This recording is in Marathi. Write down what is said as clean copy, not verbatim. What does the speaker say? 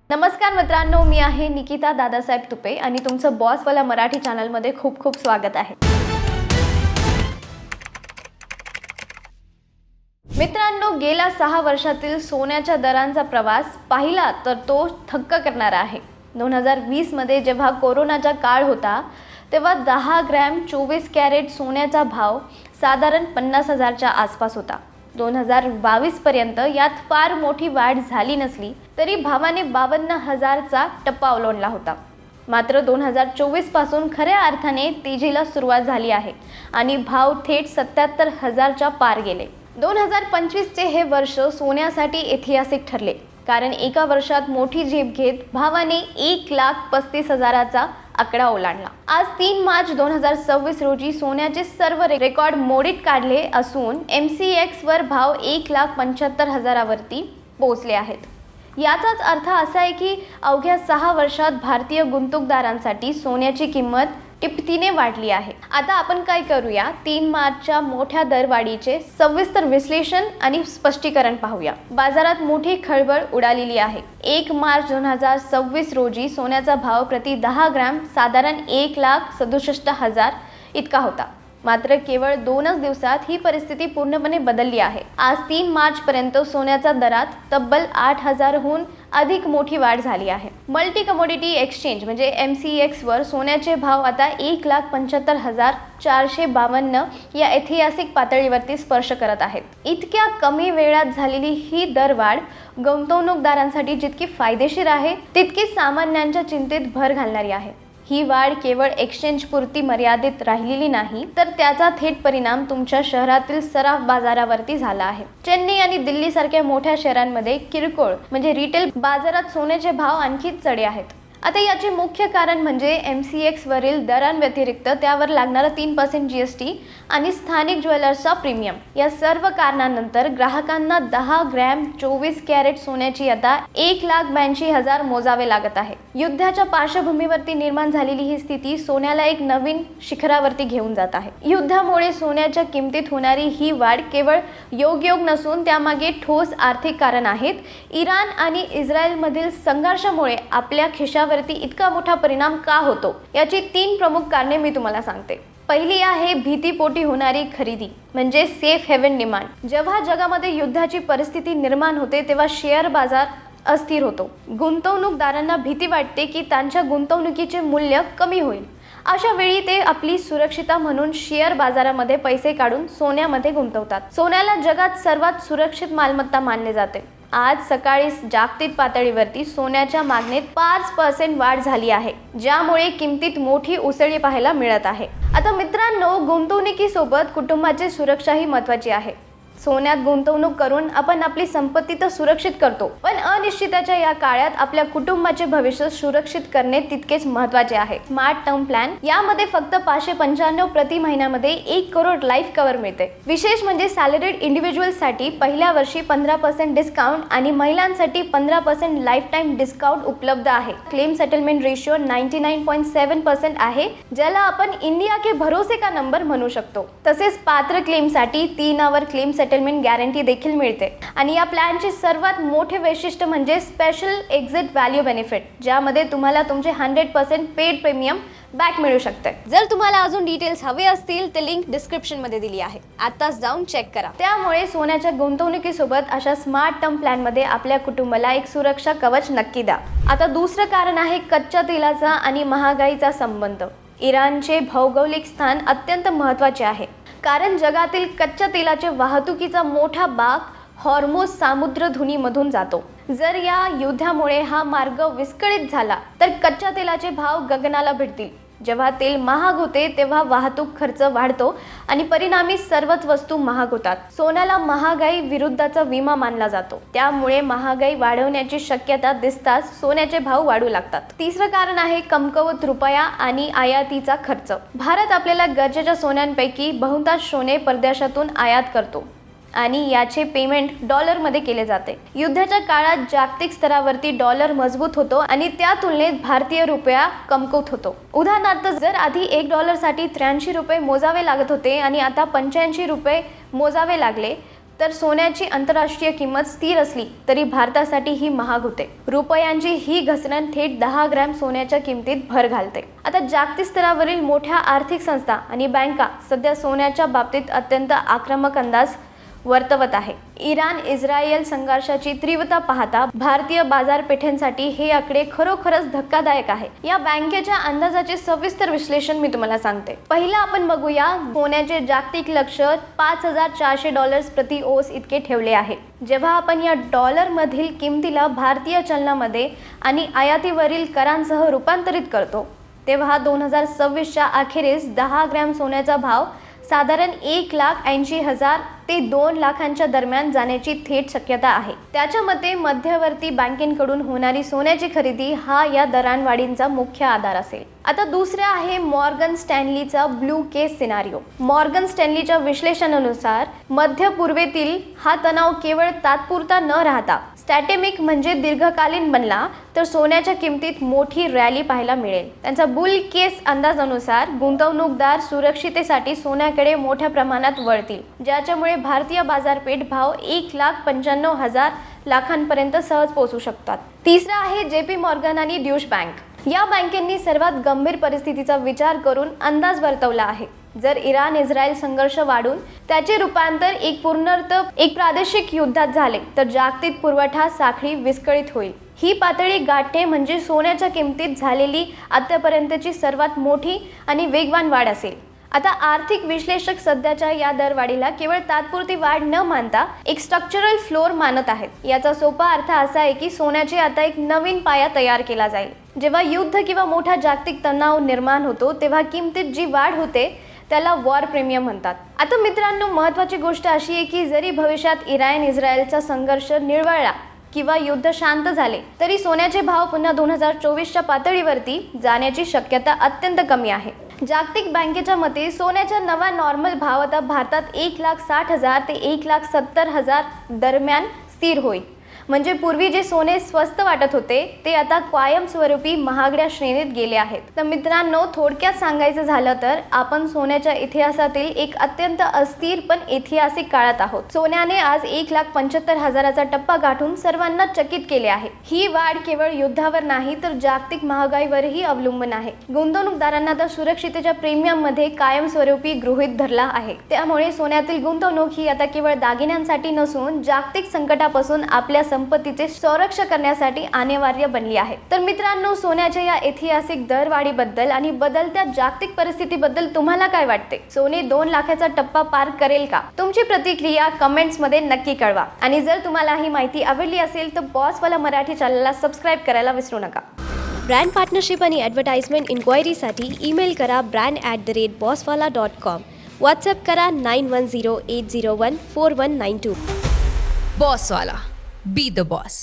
नमस्कार मित्रांनो, मी आहे निकिता दादासाहेब तुपे आणि तुमचं बॉसवाला मराठी चॅनलमध्ये खूप खूप स्वागत आहे. मित्रांनो, गेल्या 6 वर्षातील सोन्याच्या दरांचा प्रवास पाहिला तर तो थक्क करणारा आहे. 2020 मध्ये जेव्हा कोरोनाचा काळ होता तेव्हा 10 ग्रॅम 24 कॅरेट सोन्याचा भाव साधारण 50,000च्या आसपास होता. 2022 पर्यंत यात फार मोठी वाढ झाली नसली तरी भावाने 52,000चा टप्पा ओलांडला होता. मात्र 2024 पासून खऱ्या अर्थाने तेजीला सुरुवात झाली आहे आणि भाव थेट 77,000च्या पार गेले. 2025चे हे वर्ष सोन्यासाठी ऐतिहासिक ठरले, कारण एका वर्षात मोठी झेप घेत भावाने 1,35,000चा आकडा ओलांडला. आज 3 मार्च 2026 रोजी सोन्याचे सर्व रेकॉर्ड मोडीत काढले असून MCX वर भाव 1,75,000वरती पोहोचले आहेत. याचाच अर्थ असा आहे की अवघ्या 6 वर्षात भारतीय गुंतवणूकदारांसाठी सोन्याची किंमत टिपतीने वाढली आहे. आता आपण काय करूया, 3 मार्चच्या मोठ्या दरवाढीचे सविस्तर विश्लेषण आणि स्पष्टीकरण पाहूया. बाजारात मोठी खळबळ उडालेली आहे. 1 मार्च 2026 रोजी सोन्याचा भाव प्रति 10 ग्रॅम साधारण 1,67,000 इतका होता. मात्र केवळ 2च दिवसात ही परिस्थिती पूर्णपणे बदलली आहे. आज 3 मार्च पर्यंत सोन्याच्या दरात तब्बल 8,000हून अधिक मोठी वाढ झाली आहे. मल्टी कमोडिटी एक्सचेंज म्हणजे MCX वर सोन्याचे भाव आता 1,75,452 या ऐतिहासिक पातळीवरती स्पर्श करत आहेत. इतक्या कमी वेळात झालेली ही दरवाढ गुंतवणूकदारांसाठी जितकी फायदेशीर आहे तितकी सामान्यांच्या चिंतेत भर घालणारी आहे. ही वाढ केवळ एक्सचेंज पुरती मर्यादित राहिलेली नाही, तर त्याचा थेट परिणाम तुमच्या शहरातील सराफ बाजारावरती झाला आहे. चेन्नई आणि दिल्ली सारख्या मोठ्या शहरांमध्ये किरकोळ म्हणजे रिटेल बाजारात सोन्याचे भाव आणखी चढे आहेत. आता याचे मुख्य कारण म्हणजे MCX वरील दरांव्यतिरिक्त त्यावर लागणारा 3% GST आणि स्थानिक ज्वेलर्सचा प्रीमियम. या सर्व कारणांनंतर ग्राहकांना 10 ग्रॅम 24 कॅरेट सोन्याची आता 1,82,000 मोजावे लागत आहे. युद्धाच्या पार्श्वभूमीवरती निर्माण झालेली ही स्थिती सोन्याला एक नवीन शिखरावरती घेऊन जात आहे. युद्धामुळे सोन्याच्या किमतीत होणारी ही वाढ केवळ योगायोग नसून त्यामागे ठोस आर्थिक कारण आहेत. इराण आणि इस्रायलमधील संघर्षामुळे आपल्या खिशावरती इतका मोठा परिणाम का होतो याची 3 प्रमुख कारणे मी तुम्हाला सांगते. पहिली आहे भीतीपोटी होणारी खरेदी म्हणजे सेफ हेवन डिमांड. जेव्हा जगामध्ये युद्धाची परिस्थिती निर्माण होते तेव्हा शेअर बाजार अस्थिर होतो. गुंतवणूकदारांना भीती वाटते की त्यांच्या गुंतवणुकीचे मूल्य कमी होईल. अशा वेळी ते आपली सुरक्षितता म्हणून शेअर बाजारामध्ये पैसे काढून सोन्यामध्ये गुंतवतात. सोन्याला जगात सर्वात सुरक्षित मालमत्ता मानले जाते. आज सकाळी जागतिक पातळीवरती सोन्याच्या मागणीत 5% वाढ झाली आहे, ज्यामुळे किमतीत मोठी उसळी पाहायला मिळत आहे. आता मित्रांनो, गुंतवणुकीसोबत कुटुंबाची सुरक्षाही महत्त्वाची आहे. सोन्यात गुंतवणूक करून आपण आपली संपत्ती तर सुरक्षित करतो, पण अनिश्चिततेच्या या काळात आपल्या कुटुंबाचे भविष्य सुरक्षित करणे तितकेच महत्त्वाचे आहे. स्मार्ट टर्म प्लॅन यामध्ये फक्त 595 प्रति महिन्यामध्ये 1 करोड लाईफ कव्हर मिळते. विशेष म्हणजे सॅलरीड इंडिव्हिज्युअलसाठी पहिल्या वर्षी 15% डिस्काउंट आणि महिलांसाठी 15% लाईफ टाईम डिस्काउंट उपलब्ध आहे. क्लेम सेटलमेंट रेशिओ 99.7% आहे, ज्याला आपण इंडिया के भरोसे का नंबर म्हणू शकतो. तसेच पात्र क्लेमसाठी 3 आवर क्लेम सेटलमेंट गॅरंटी देखील मिळते. आणि या प्लॅनचे सर्वात मोठे वैशिष्ट्य म्हणजे स्पेशल एक्झिट व्हॅल्यू बेनिफिट, ज्यामध्ये तुम्हाला तुमचे 100% पेड प्रीमियम बॅक मिळू शकते. जर तुम्हाला अजून डिटेल्स हवे असतील तर लिंक डिस्क्रिप्शन मध्ये दिली आहे, आताच जाऊन चेक करा. त्यामुळे सोन्याच्या गुंतवणुकीसोबत अशा स्मार्ट टर्म प्लॅन मध्ये आपल्या कुटुंबाला एक सुरक्षा कवच नक्की द्या. आता दुसरं कारण आहे कच्च्या तेलाचा आणि महागाईचा संबंध. इराणचे भौगोलिक स्थान अत्यंत महत्त्वाचे आहे, कारण जगातील कच्च्या तेलाच्या वाहतुकीचा मोठा भाग हॉर्मुझ सामुद्रधुनीमधून जातो. जर या युद्धामुळे हा मार्ग विस्कळीत झाला तर कच्च्या तेलाचे भाव गगनाला भिडतील. जेव्हा तेल महाग होते तेव्हा वाहतूक खर्च वाढतो आणि परिणामी सर्वच वस्तू महाग होतात. सोन्याला महागाई विरुद्धचा विमा मानला जातो, त्यामुळे महागाई वाढवण्याची शक्यता दिसताच सोन्याचे भाव वाढू लागतात. तिसरं कारण आहे कमकुवत रुपया आणि आयातीचा खर्च. भारत आपल्याला गरजेच्या सोन्यांपैकी बहुतांश सोने परदेशातून आयात करतो आणि याचे पेमेंट डॉलरमध्ये केले जाते. युद्धाच्या काळात जागतिक स्तरावरती डॉलर मजबूत होतो आणि त्या तुलनेत भारतीय रुपया कमकुवत होतो. उदाहरणार्थ, जर आधी $1 साठी 83 रुपये मोजावे लागत होते आणि आता 85 रुपये मोजावे लागले, तर सोन्याची आंतरराष्ट्रीय किंमत स्थिर असली तरी भारतासाठी ही महाग होते. रुपयांची ही घसरण थेट 10 ग्रॅम सोन्याच्या किमतीत भर घालते. आता जागतिक स्तरावरील मोठ्या आर्थिक संस्था आणि बँका सध्या सोन्याच्या बाबतीत अत्यंत आक्रमक अंदाज वर्तवत आहे. इराण-इस्रायल संघर्षाची तीव्रता पाहता भारतीय बाजारपेठेंसाठी हे आकडे खरोखरच धक्कादायक आहे. या बँकेच्या अंदाजाचे सविस्तर विश्लेषण मी तुम्हाला सांगते. पहिला आपण बघूया, सोन्याचे जागतिक लक्ष्य $5,400 प्रति ओस इतके ठेवले आहे. जेव्हा आपण या डॉलरमधील किमतीला भारतीय चलनामध्ये आणि आयातीवरील करांसह रूपांतरित करतो तेव्हा 2026च्या अखेरीस 10 ग्रॅम सोन्याचा भाव साधारण 1,80,000 ते 2 लाखांच्या दरम्यान जाण्याची थेट शक्यता आहे. त्याच्या मते मध्यवर्ती बँकेकडून होणारी सोन्याची खरेदी हा या दरांवाढींचा मुख्य आधार असेल. आता दुसरे आहे मॉर्गन स्टॅनलीचा ब्लू केस सिनारिओ. मॉर्गन स्टॅनलीच्या विश्लेषणानुसार मध्य पूर्वेतील हा तणाव केवळ तात्पुरता न राहता स्टॅटेमिक म्हणजे दीर्घकालीन बनला तर सोन्याच्या किमतीत मोठी रॅली पाहायला मिळेल. त्यांचा बुल केस अंदाजानुसार गुंतवणूकदार सुरक्षितेसाठी सोन्याकडे मोठ्या प्रमाणात वळतील, ज्याच्यामुळे भारतीय बाजारपेठ भाव 1,95,000 लाखांपर्यंत सहज पोहोचू शकतात. तिसरा आहे JP मॉर्गन आणि ड्यूश बँक. या बँकेंनी सर्वात गंभीर परिस्थितीचा विचार करून अंदाज वर्तवला आहे. जर इराण-इस्रायल संघर्ष वाढून त्याचे रूपांतर एक प्रादेशिक युद्धात झाले तर जागतिक पुरवठा साखळी विस्कळीत होईल. ही पातळी गाठणे म्हणजे सोन्याच्या किमतीत झालेली आतापर्यंतची सर्वात मोठी आणि वेगवान वाढ असेल. आता आर्थिक विश्लेषक सध्याच्या या दरवाढीला केवळ तात्पुरती वाढ न मानता एक स्ट्रक्चरल फ्लोर मानत आहेत. याचा सोपा अर्थ असा आहे की सोन्याचे आता एक नवीन पाया तयार केला जाईल. जेव्हा युद्ध किंवा मोठा जागतिक तणाव निर्माण होतो तेव्हा किमतीत जी वाढ होते त्याला वॉर प्रीमियम म्हणतात. आता मित्रांनो, महत्त्वाची गोष्ट अशी आहे की जरी भविष्यात इराण-इस्रायलचा संघर्ष निवळला किंवा युद्ध शांत झाले तरी सोन्याचे भाव पुन्हा 2024च्या पातळीवरती जाण्याची शक्यता अत्यंत कमी आहे. जागतिक बँकेच्या मते सोन्याचा नवा नॉर्मल भाव आता भारतात 1,60,000 ते 1,70,000 दरम्यान स्थिर होईल. म्हणजे पूर्वी जे सोने स्वस्त वाटत होते ते आता कायमस्वरूपी महागड्या श्रेणीत गेले आहेत. तर मित्रांनो, थोडक्यात सांगायचं झालं तर आपण सोन्याच्या इतिहासातील एक अत्यंत अस्थिर पण ऐतिहासिक काळात आहोत. सोन्याने आज 1,75,000चा टप्पा गाठून सर्वांना चकित केले आहे. ही वाढ केवळ युद्धावर नाही तर जागतिक महागाईवरही अवलंबून आहे. गुंतवणूकदारांना तर सुरक्षितेच्या प्रीमियम मध्ये कायमस्वरूपी गृहीत धरला आहे. त्यामुळे सोन्यातील गुंतवणूक ही आता केवळ दागिन्यांसाठी नसून जागतिक संकटापासून आपल्या संपत्तीचे संरक्षण करण्यासाठी अनिवार्य बनली आहे. तर मित्रांनो, सोन्याच्या या ऐतिहासिक दरवाढीबद्दल आणि बदलत्या जागतिक परिस्थितीबद्दल तुम्हाला काय वाटते? सोने 2 लाखाचा टप्पा पार करेल का? तुमची प्रतिक्रिया कमेंट्स मध्ये नक्की कळवा. आणि जर तुम्हाला ही माहिती आवडली असेल तर बॉसवाला मराठी चॅनलला सबस्क्राईब करायला विसरू नका. ब्रँड पार्टनरशिप आणि ॲडव्हर्टाइजमेंट इन्क्वायरीसाठी ईमेल करा brand@bosswala.com. व्हॉट्सअप करा 9108014192. Bosswala. Be the boss.